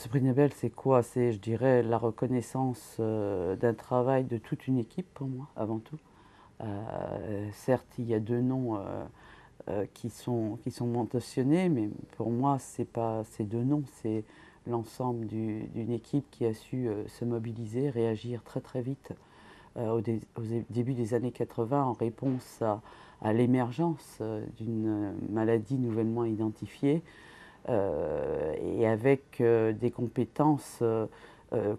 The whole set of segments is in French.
Ce prix Nobel, c'est quoi? C'est, je dirais, la reconnaissance d'un travail de toute une équipe pour moi, avant tout. Certes, il y a deux noms qui sont mentionnés, mais pour moi, c'est pas ces deux noms, c'est l'ensemble d'une équipe qui a su se mobiliser, réagir très très vite au début des années 80 en réponse à l'émergence d'une maladie nouvellement identifiée et avec des compétences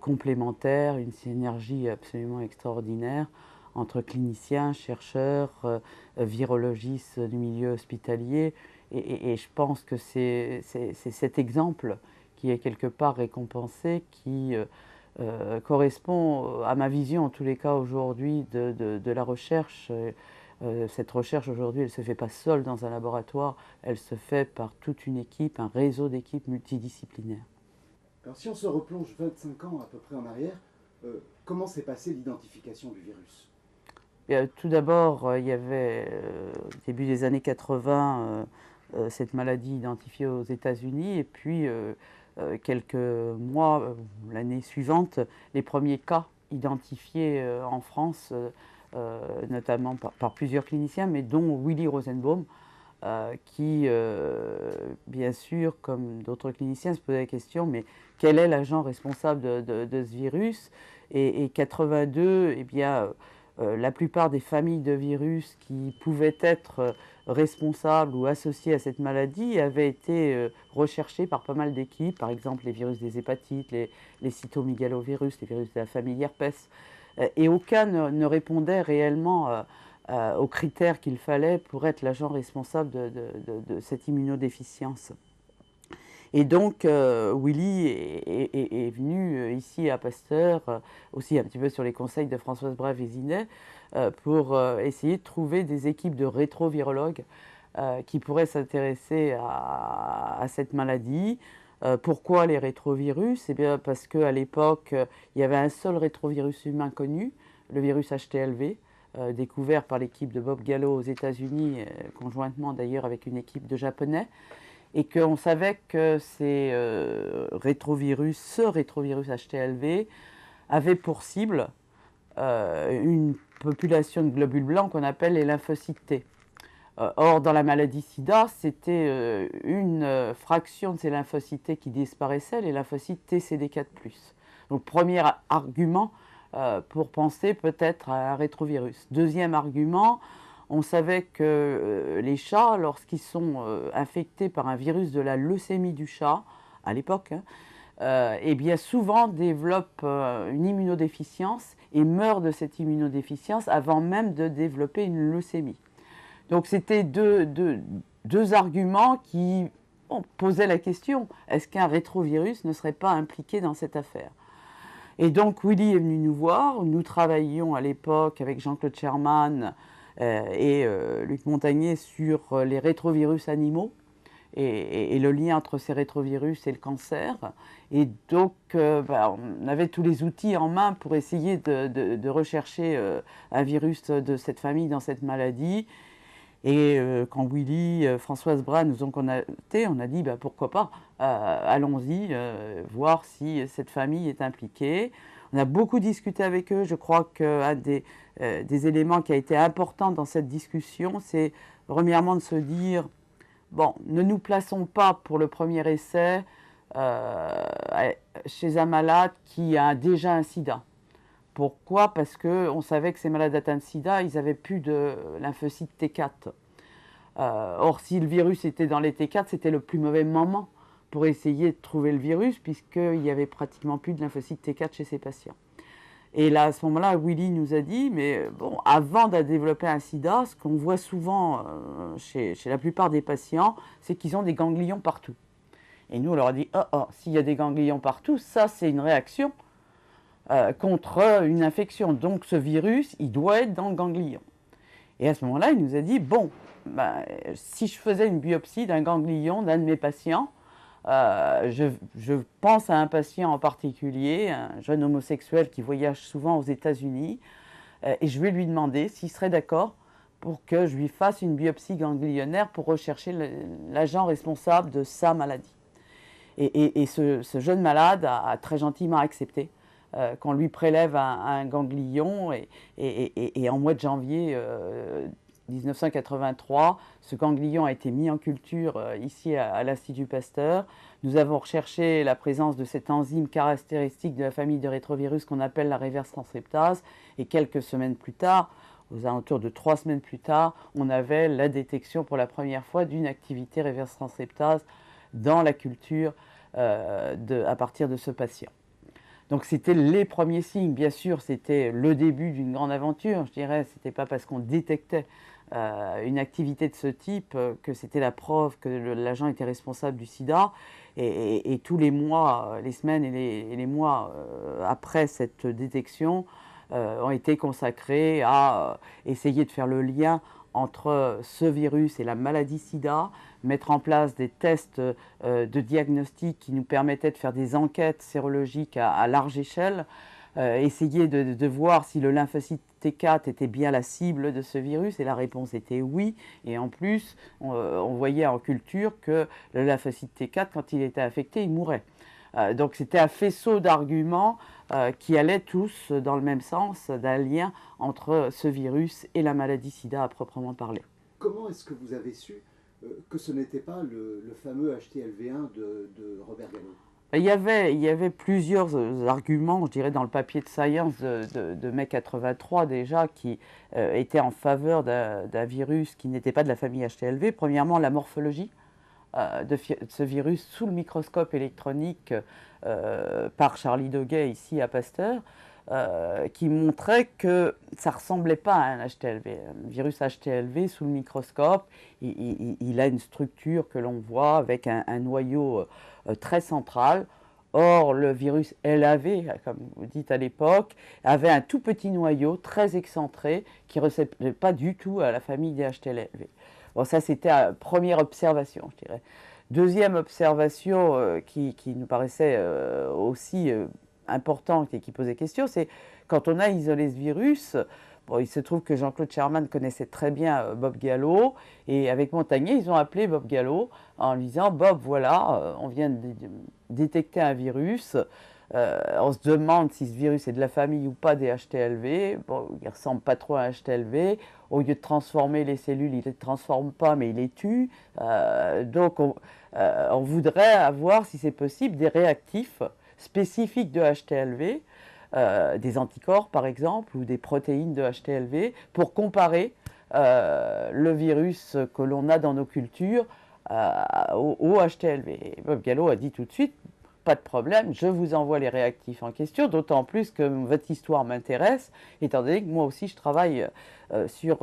complémentaires, une synergie absolument extraordinaire entre cliniciens, chercheurs, virologistes du milieu hospitalier. Et je pense que c'est cet exemple qui est quelque part récompensé, qui correspond à ma vision, en tous les cas aujourd'hui, de la recherche. Cette recherche aujourd'hui, elle ne se fait pas seule dans un laboratoire, elle se fait par toute une équipe, un réseau d'équipes multidisciplinaires. Alors si on se replonge 25 ans à peu près en arrière, comment s'est passée l'identification du virus? Tout d'abord, il y avait, au début des années 80, cette maladie identifiée aux États-Unis, et puis quelques mois, l'année suivante, les premiers cas identifiés en France, notamment par plusieurs cliniciens, mais dont Willy Rosenbaum, qui, bien sûr, comme d'autres cliniciens, se posait la question, mais quel est l'agent responsable de ce virus? Et 82, eh bien, la plupart des familles de virus qui pouvaient être responsables ou associés à cette maladie avaient été recherchées par pas mal d'équipes, par exemple les virus des hépatites, les cytomégalovirus, les virus de la famille herpès, et aucun ne répondait réellement aux critères qu'il fallait pour être l'agent responsable de cette immunodéficience. Et donc, Willy est venu ici à Pasteur, aussi un petit peu sur les conseils de Françoise Bras-Vésinet, pour essayer de trouver des équipes de rétrovirologues qui pourraient s'intéresser à cette maladie. Pourquoi les rétrovirus? Eh bien, parce qu'à l'époque, il y avait un seul rétrovirus humain connu, le virus HTLV, découvert par l'équipe de Bob Gallo aux États-Unis, conjointement d'ailleurs avec une équipe de Japonais, et qu'on savait que ce rétrovirus HTLV avait pour cible une population de globules blancs qu'on appelle les lymphocytes T. Or, dans la maladie SIDA, c'était une fraction de ces lymphocytes T qui disparaissaient, les lymphocytes TCD4+. Donc, premier argument pour penser peut-être à un rétrovirus. Deuxième argument, on savait que les chats, lorsqu'ils sont infectés par un virus de la leucémie du chat, à l'époque, eh bien souvent développent une immunodéficience et meurent de cette immunodéficience avant même de développer une leucémie. Donc c'était deux arguments qui posaient la question, est-ce qu'un rétrovirus ne serait pas impliqué dans cette affaire? Et donc Willy est venu nous voir, nous travaillions à l'époque avec Jean-Claude Sherman et Luc Montagnier sur les rétrovirus animaux et le lien entre ces rétrovirus et le cancer. Et donc on avait tous les outils en main pour essayer de rechercher un virus de cette famille dans cette maladie. Et quand Willy, Françoise Bras nous ont contactés, on a dit pourquoi pas, allons-y, voir si cette famille est impliquée. On a beaucoup discuté avec eux. Je crois qu'un des éléments qui a été important dans cette discussion, c'est premièrement de se dire, bon, ne nous plaçons pas pour le premier essai chez un malade qui a déjà un sida. Pourquoi? Parce qu'on savait que ces malades atteints de sida, ils n'avaient plus de lymphocytes T4. Or, si le virus était dans les T4, c'était le plus mauvais moment pour essayer de trouver le virus, puisqu'il n'y avait pratiquement plus de lymphocytes T4 chez ces patients. Et là, à ce moment-là, Willy nous a dit, mais bon, avant de développer un sida, ce qu'on voit souvent chez la plupart des patients, c'est qu'ils ont des ganglions partout. Et nous, on leur a dit, s'il y a des ganglions partout, ça, c'est une réaction contre une infection. Donc ce virus, il doit être dans le ganglion. Et à ce moment-là, il nous a dit, bon, si je faisais une biopsie d'un ganglion d'un de mes patients, je pense à un patient en particulier, un jeune homosexuel qui voyage souvent aux États-Unis, et je vais lui demander s'il serait d'accord pour que je lui fasse une biopsie ganglionnaire pour rechercher l'agent responsable de sa maladie. Et ce jeune malade a très gentiment accepté qu'on lui prélève un ganglion et en mois de janvier 1983, ce ganglion a été mis en culture ici à l'Institut Pasteur. Nous avons recherché la présence de cette enzyme caractéristique de la famille de rétrovirus qu'on appelle la reverse transcriptase et quelques semaines plus tard, aux alentours de 3 semaines plus tard, on avait la détection pour la première fois d'une activité reverse transcriptase dans la culture à partir de ce patient. Donc c'était les premiers signes, bien sûr, c'était le début d'une grande aventure, je dirais, c'était pas parce qu'on détectait une activité de ce type que c'était la preuve que l'agent était responsable du sida. Et tous les mois, les semaines et les mois après cette détection ont été consacrés à essayer de faire le lien entre ce virus et la maladie sida, mettre en place des tests de diagnostic qui nous permettaient de faire des enquêtes sérologiques à large échelle, essayer de voir si le lymphocyte T4 était bien la cible de ce virus, et la réponse était oui. Et en plus, on voyait en culture que le lymphocyte T4, quand il était affecté, il mourait. Donc c'était un faisceau d'arguments qui allaient tous dans le même sens, d'un lien entre ce virus et la maladie sida à proprement parler. Comment est-ce que vous avez su que ce n'était pas le fameux HTLV1 de Robert Gallo? Il y avait plusieurs arguments, je dirais, dans le papier de Science de mai 83 déjà, qui étaient en faveur d'un virus qui n'était pas de la famille HTLV. Premièrement, la morphologie de ce virus sous le microscope électronique par Charlie Doguet ici à Pasteur, qui montrait que ça ne ressemblait pas à un HTLV. Un virus HTLV sous le microscope, il a une structure que l'on voit avec un noyau très central. Or, le virus LAV, comme vous dites à l'époque, avait un tout petit noyau très excentré qui ne ressemblait pas du tout à la famille des HTLV. Bon, ça, c'était la première observation, je dirais. Deuxième observation qui nous paraissait aussi importante et qui posait question, c'est quand on a isolé ce virus, bon, il se trouve que Jean-Claude Sherman connaissait très bien Bob Gallo, et avec Montagnier, ils ont appelé Bob Gallo en lui disant « Bob, voilà, on vient de détecter un virus, on se demande si ce virus est de la famille ou pas des HTLV. Bon, il ne ressemble pas trop à un HTLV. Au lieu de transformer les cellules, il ne les transforme pas, mais il les tue. Donc, on voudrait avoir, si c'est possible, des réactifs spécifiques de HTLV, des anticorps par exemple, ou des protéines de HTLV, pour comparer le virus que l'on a dans nos cultures au HTLV. Et Bob Gallo a dit tout de suite, pas de problème, je vous envoie les réactifs en question, d'autant plus que votre histoire m'intéresse, étant donné que moi aussi je travaille sur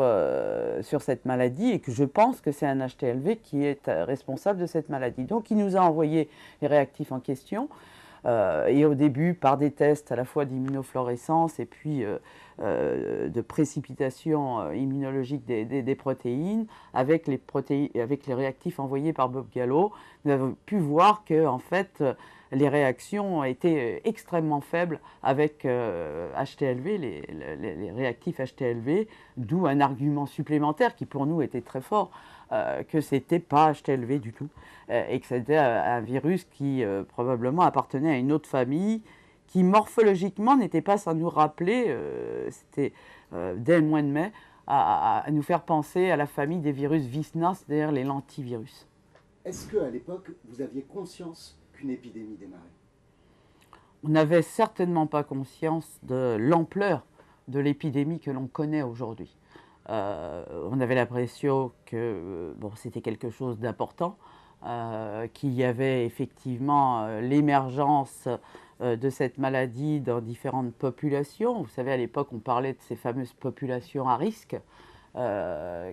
cette maladie et que je pense que c'est un HTLV qui est responsable de cette maladie. Donc il nous a envoyé les réactifs en question, et au début par des tests à la fois d'immunofluorescence et puis de précipitation immunologique des protéines, avec les réactifs envoyés par Bob Gallo, nous avons pu voir que en fait les réactions étaient extrêmement faibles avec HTLV, les réactifs HTLV, d'où un argument supplémentaire qui pour nous était très fort, que c'était pas HTLV du tout, et que c'était un virus qui probablement appartenait à une autre famille, qui morphologiquement n'était pas sans nous rappeler, c'était dès le mois de mai, à nous faire penser à la famille des virus Visna, c'est-à-dire les lentivirus. Est-ce qu'à l'époque, vous aviez conscience qu'une épidémie démarrait? On n'avait certainement pas conscience de l'ampleur de l'épidémie que l'on connaît aujourd'hui. On avait l'impression que bon, c'était quelque chose d'important, qu'il y avait effectivement l'émergence de cette maladie dans différentes populations. Vous savez, à l'époque, on parlait de ces fameuses populations à risque,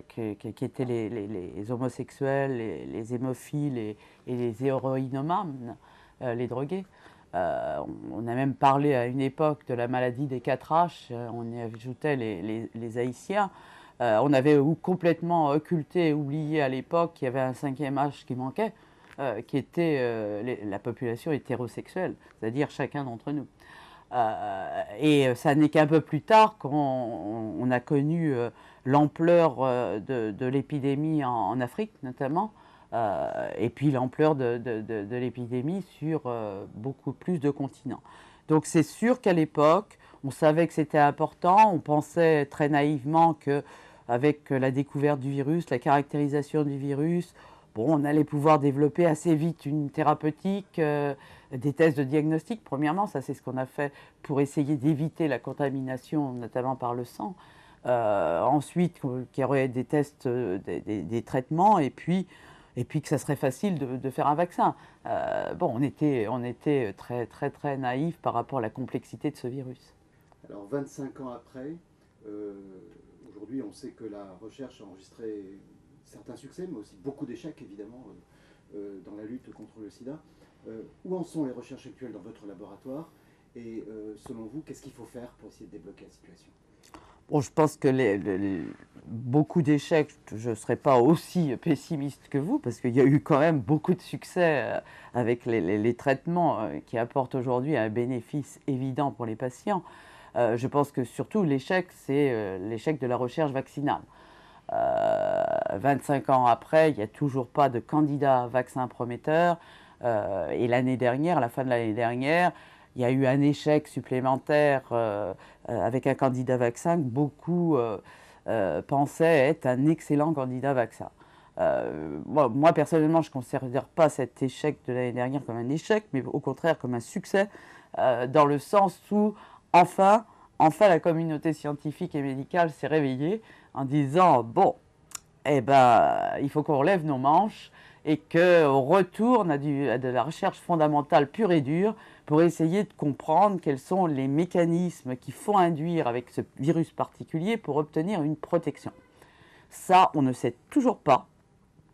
qui étaient les homosexuels, les hémophiles et les héroïnomanes, les drogués. On a même parlé à une époque de la maladie des 4H, on y ajoutait les Haïtiens. On avait complètement occulté et oublié à l'époque qu'il y avait un 5e H qui manquait, qui était la population hétérosexuelle, c'est-à-dire chacun d'entre nous. Et ça n'est qu'un peu plus tard qu'on a connu l'ampleur de l'épidémie en Afrique notamment, et puis l'ampleur de l'épidémie sur beaucoup plus de continents. Donc c'est sûr qu'à l'époque, on savait que c'était important, on pensait très naïvement qu'avec la découverte du virus, la caractérisation du virus, bon, on allait pouvoir développer assez vite une thérapeutique, des tests de diagnostic. Premièrement, ça c'est ce qu'on a fait pour essayer d'éviter la contamination, notamment par le sang. Ensuite, qu'il y aurait des tests, des traitements, et puis que ça serait facile de faire un vaccin. Bon, on était très, très, très naïfs par rapport à la complexité de ce virus. Alors 25 ans après, aujourd'hui on sait que la recherche a enregistré certains succès, mais aussi beaucoup d'échecs évidemment dans la lutte contre le sida. Où en sont les recherches actuelles dans votre laboratoire et selon vous, qu'est-ce qu'il faut faire pour essayer de débloquer la situation? Bon, je pense que beaucoup d'échecs, je ne serais pas aussi pessimiste que vous, parce qu'il y a eu quand même beaucoup de succès avec les traitements qui apportent aujourd'hui un bénéfice évident pour les patients. Je pense que surtout l'échec, c'est l'échec de la recherche vaccinale. 25 ans après, il n'y a toujours pas de candidat vaccin prometteur. Et l'année dernière, à la fin de l'année dernière, il y a eu un échec supplémentaire avec un candidat vaccin que beaucoup pensaient être un excellent candidat vaccin. Moi, personnellement, je ne considère pas cet échec de l'année dernière comme un échec, mais au contraire comme un succès, dans le sens où, enfin, la communauté scientifique et médicale s'est réveillée en disant, bon, eh ben, il faut qu'on relève nos manches et qu'on retourne à de la recherche fondamentale pure et dure pour essayer de comprendre quels sont les mécanismes qu'il faut induire avec ce virus particulier pour obtenir une protection. Ça, on ne sait toujours pas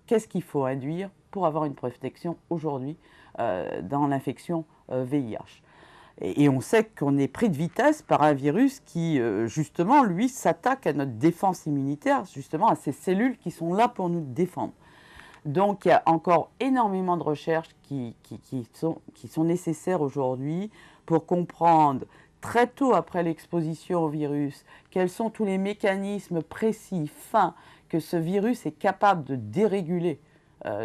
qu'est-ce qu'il faut induire pour avoir une protection aujourd'hui dans l'infection VIH. Et on sait qu'on est pris de vitesse par un virus qui, justement, lui, s'attaque à notre défense immunitaire, justement à ces cellules qui sont là pour nous défendre. Donc, il y a encore énormément de recherches qui sont nécessaires aujourd'hui pour comprendre très tôt après l'exposition au virus quels sont tous les mécanismes précis, fins, que ce virus est capable de déréguler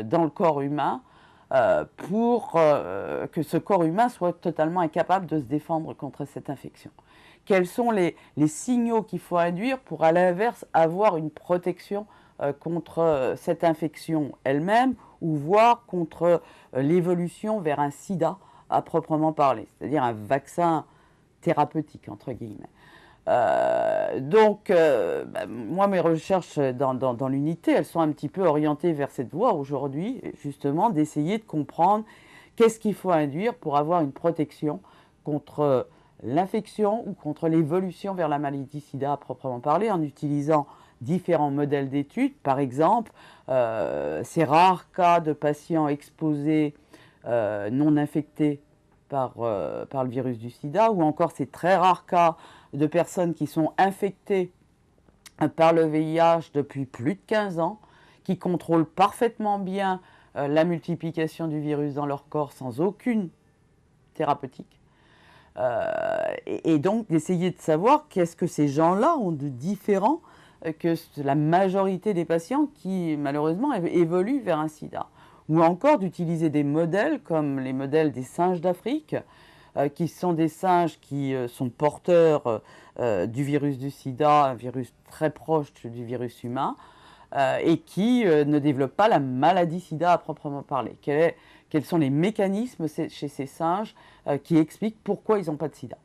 dans le corps humain pour que ce corps humain soit totalement incapable de se défendre contre cette infection. Quels sont les signaux qu'il faut induire pour, à l'inverse, avoir une protection contre cette infection elle-même, ou voire contre l'évolution vers un sida à proprement parler, c'est-à-dire un vaccin thérapeutique, entre guillemets. Moi, mes recherches dans l'unité, elles sont un petit peu orientées vers cette voie aujourd'hui, justement, d'essayer de comprendre qu'est-ce qu'il faut induire pour avoir une protection contre l'infection ou contre l'évolution vers la maladie sida à proprement parler, en utilisant différents modèles d'études. Par exemple, ces rares cas de patients exposés non infectés par le virus du sida, ou encore ces très rares cas de personnes qui sont infectées par le VIH depuis plus de 15 ans, qui contrôlent parfaitement bien la multiplication du virus dans leur corps sans aucune thérapeutique. Et donc d'essayer de savoir qu'est-ce que ces gens-là ont de différent que la majorité des patients qui malheureusement évoluent vers un sida. Ou encore d'utiliser des modèles comme les modèles des singes d'Afrique, qui sont des singes qui sont porteurs du virus du sida, un virus très proche du virus humain, et qui ne développent pas la maladie sida à proprement parler. Quels sont les mécanismes chez ces singes qui expliquent pourquoi ils n'ont pas de sida.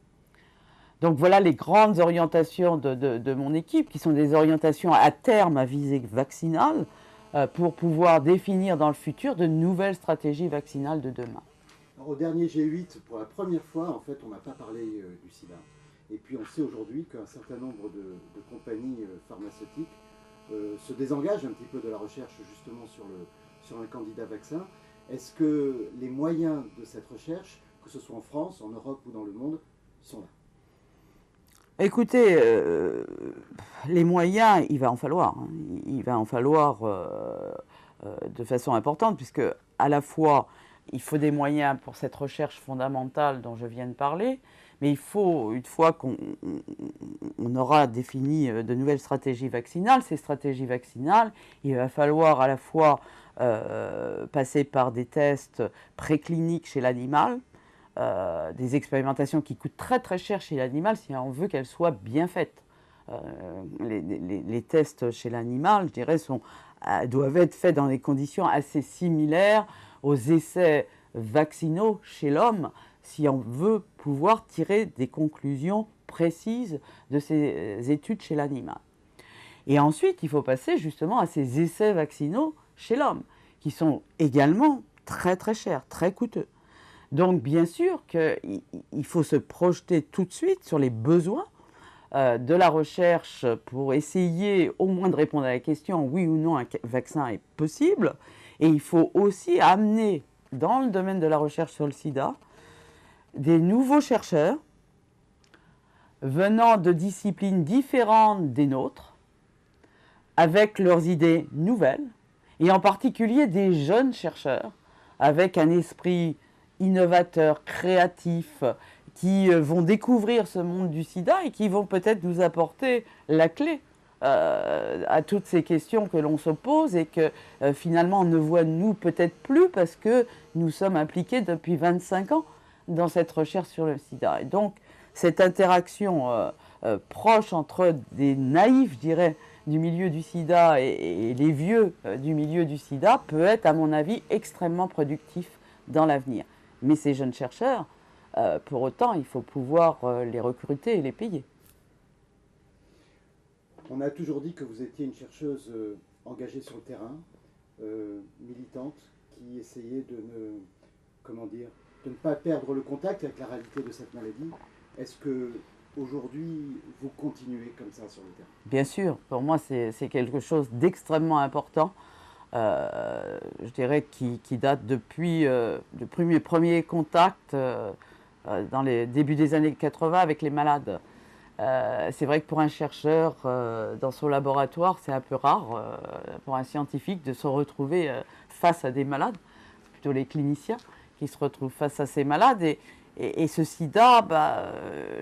Donc voilà les grandes orientations de mon équipe, qui sont des orientations à terme à visée vaccinale, pour pouvoir définir dans le futur de nouvelles stratégies vaccinales de demain. Alors, au dernier G8, pour la première fois, en fait, on n'a pas parlé du sida. Et puis on sait aujourd'hui qu'un certain nombre de compagnies pharmaceutiques se désengagent un petit peu de la recherche justement sur un candidat vaccin. Est-ce que les moyens de cette recherche, que ce soit en France, en Europe ou dans le monde, sont là? Écoutez, les moyens, il va en falloir. Hein. Il va en falloir de façon importante, puisque à la fois, il faut des moyens pour cette recherche fondamentale dont je viens de parler, Mais il faut, une fois qu'on aura défini de nouvelles stratégies vaccinales, ces stratégies vaccinales, il va falloir à la fois passer par des tests précliniques chez l'animal, des expérimentations qui coûtent très très cher chez l'animal si on veut qu'elles soient bien faites. Les tests chez l'animal, je dirais, doivent être faits dans des conditions assez similaires aux essais vaccinaux chez l'homme, si on veut pouvoir tirer des conclusions précises de ces études chez l'animal. Et ensuite, il faut passer justement à ces essais vaccinaux chez l'homme, qui sont également très très chers, très coûteux. Donc bien sûr qu'il faut se projeter tout de suite sur les besoins de la recherche pour essayer au moins de répondre à la question oui ou non un vaccin est possible. Et il faut aussi amener dans le domaine de la recherche sur le sida des nouveaux chercheurs venant de disciplines différentes des nôtres, avec leurs idées nouvelles, et en particulier des jeunes chercheurs avec un esprit innovateur, créatif, qui vont découvrir ce monde du sida et qui vont peut-être nous apporter la clé à toutes ces questions que l'on se pose et que finalement on ne voit nous peut-être plus parce que nous sommes impliqués depuis 25 ans dans cette recherche sur le sida. Et donc cette interaction proche entre des naïfs, je dirais, du milieu du sida et les vieux du milieu du sida peut être, à mon avis, extrêmement productif dans l'avenir. Mais ces jeunes chercheurs, pour autant, il faut pouvoir les recruter et les payer. On a toujours dit que vous étiez une chercheuse engagée sur le terrain, militante, qui essayait de ne pas perdre le contact avec la réalité de cette maladie. Est-ce que aujourd'hui vous continuez comme ça sur le terrain? Bien sûr, pour moi c'est quelque chose d'extrêmement important. Je dirais qui date depuis le premier contact dans les débuts des années 80 avec les malades. C'est vrai que pour un chercheur dans son laboratoire, c'est un peu rare pour un scientifique de se retrouver face à des malades, plutôt les cliniciens qui se retrouvent face à ces malades. Et ce sida,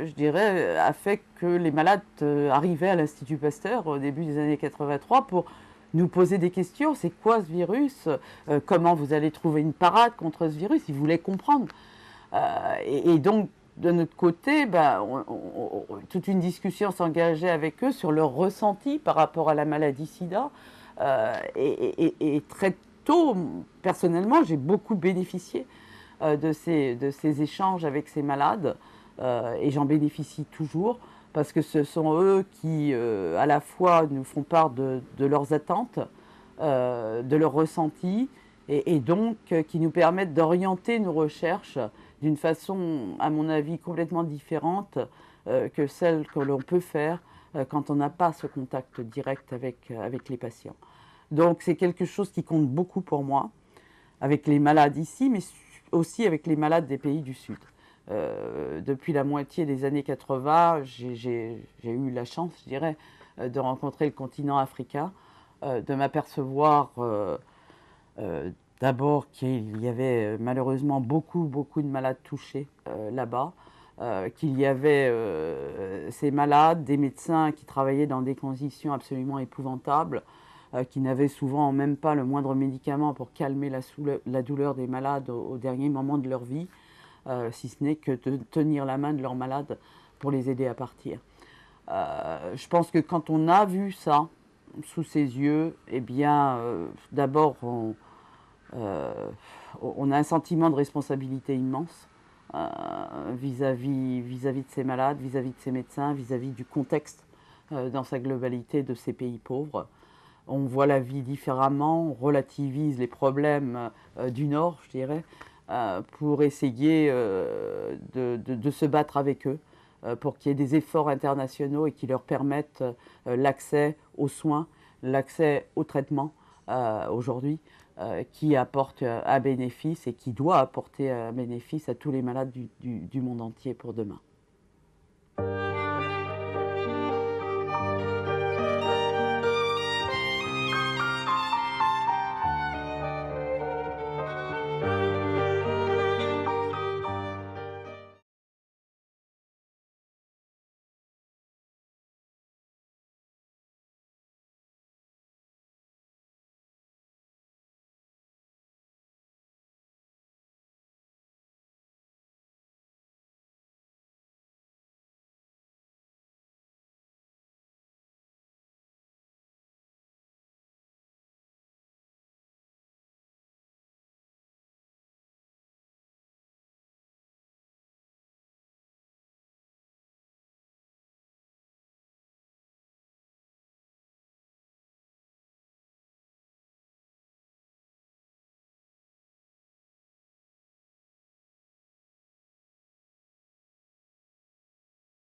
je dirais, a fait que les malades arrivaient à l'Institut Pasteur au début des années 83 pour nous poser des questions. C'est quoi ce virus? Comment vous allez trouver une parade contre ce virus? Ils voulaient comprendre. Et donc, de notre côté, toute une discussion s'engageait avec eux sur leur ressenti par rapport à la maladie sida. Et très tôt, personnellement, j'ai beaucoup bénéficié de ces échanges avec ces malades. Et j'en bénéficie toujours parce que ce sont eux qui, à la fois, nous font part de leurs attentes, de leurs ressentis, et donc qui nous permettent d'orienter nos recherches d'une façon, à mon avis, complètement différente que celle que l'on peut faire quand on n'a pas ce contact direct avec les patients. Donc c'est quelque chose qui compte beaucoup pour moi, avec les malades ici, mais aussi avec les malades des pays du Sud. Depuis la moitié des années 80, j'ai eu la chance, je dirais, de rencontrer le continent africain, de m'apercevoir d'abord qu'il y avait malheureusement beaucoup de malades touchés là-bas, qu'il y avait ces malades, des médecins qui travaillaient dans des conditions absolument épouvantables, qui n'avaient souvent même pas le moindre médicament pour calmer la douleur des malades au dernier moment de leur vie, si ce n'est que de tenir la main de leurs malades pour les aider à partir. Je pense que quand on a vu ça sous ses yeux, eh bien, d'abord, on a un sentiment de responsabilité immense vis-à-vis de ces malades, vis-à-vis de ces médecins, vis-à-vis du contexte dans sa globalité de ces pays pauvres. On voit la vie différemment, on relativise les problèmes du Nord, je dirais, pour essayer de se battre avec eux, pour qu'il y ait des efforts internationaux et qui leur permettent l'accès aux soins, l'accès au traitement aujourd'hui, qui apporte un bénéfice et qui doit apporter un bénéfice à tous les malades du monde entier pour demain.